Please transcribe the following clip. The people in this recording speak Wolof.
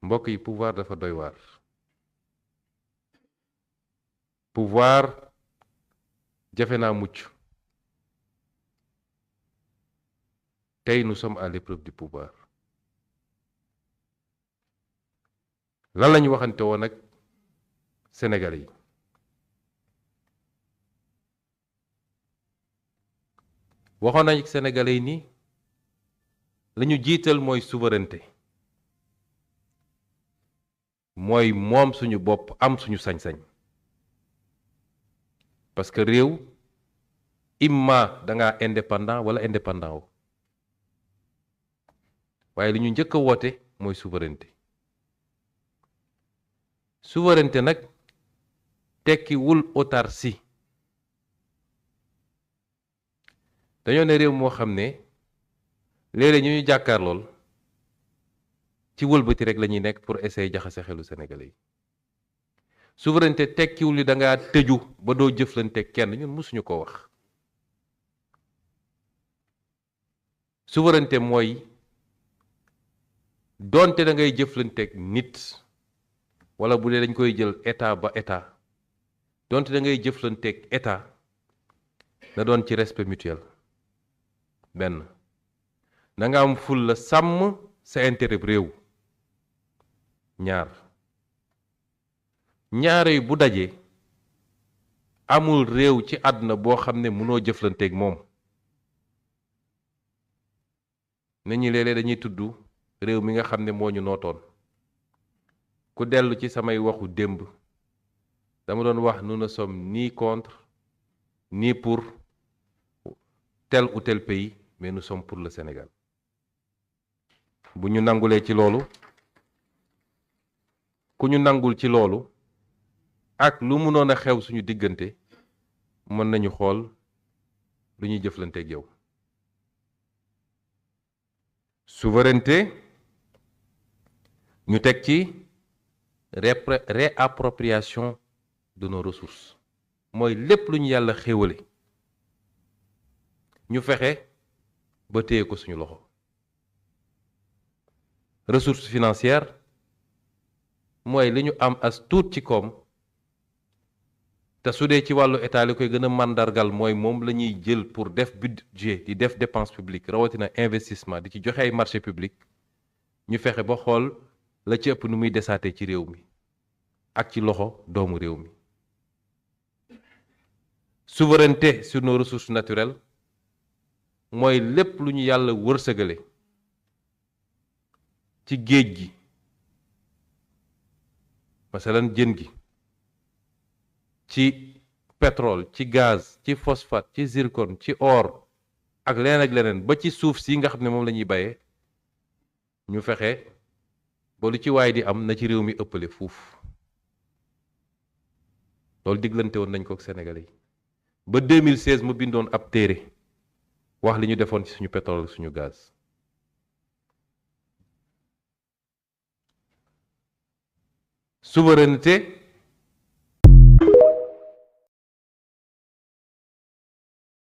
mbokk yi pouvoir dafa doy waar. pouvoir jafe naa mucc. tey nous sommes à l'épreuve du pouvoir. lan la ñu waxante woon ak Sénégalais yi. waxoon nañ ak Sénégalais yi ni la ñu jiital mooy souveraineté. mooy moom suñu bopp am suñu sañ-sañ. parce que réew imma da ngaa indépendant wala indépendant wu. waaye li ñu njëkk a woote mooy souveraineté. souveraineté nag tekkiwul autarcie. dañoo ne réew moo xam ne léeg-léeg ñu jàkkaar lool ci wëlbati rek la ñuy nekk pour essayer jaxase xelu Sénégalais yi. souveraineté tekkiwul ni da ngaa tëju ba doo jëflante kenn ñun mësuñu ko wax. souveraineté mooy doonte da ngay jëflanteeg nit wala bu dee dañ koy jël état ba état doonte da ngay jëflanteeg état na doon ci respect mutuel. benn na nga am ful la sàmm sa intérêt réew. ñaare bu dajee amul réew ci àdduna boo xam ne mënoo jëflanteeg moom. nit ñi léeg-léeg dañuy tudd réew mi nga xam ne moo ñu nootoon. ku dellu ci samay waxu démb dama doon wax nous ne sommes ni contre ni pour tel ou tel pays mais nous sommes pour le Sénégal. bu ñu nangulee ci loolu ku ñu nangul ci loolu ak lu mënoon a xew suñu diggante mën nañu xool lu ñuy jëflanteeg yow. souveraineté ñu teg ci réappropriation de nos ressources mooy lépp lu ñu yàlla xéewale ñu fexe ba téye ko suñu loxo. ressources financières mooy li ñu am as tuut ci koom te su dee ci wàllu état li koy gën a màndargal mooy moom la ñuy jël pour def budget di def dépense publique rawatina investissement di ci joxe ay marché public ñu fexe ba xool la ci ëpp nu muy desaatee ci réew mi ak ci loxo doomu réew mi. souveraineté sur nos ressources naturelles mooy lépp lu ñu yàlla wërsëgale ci géej gi masalan jën gi ci pétrole ci gaz ci phosphate ci zircon ci or ak leneen ba ci suuf si nga xam ne moom la ñuy bayee ñu fexe ba lu ci waay di am na ci réew mi ëppale fuuf. loolu diglante woon nañ ko ak Sénégalais yi ba 2016 mu bindoon ab téere wax li ñu defoon ci suñu pétrole suñu gaz. souveraineté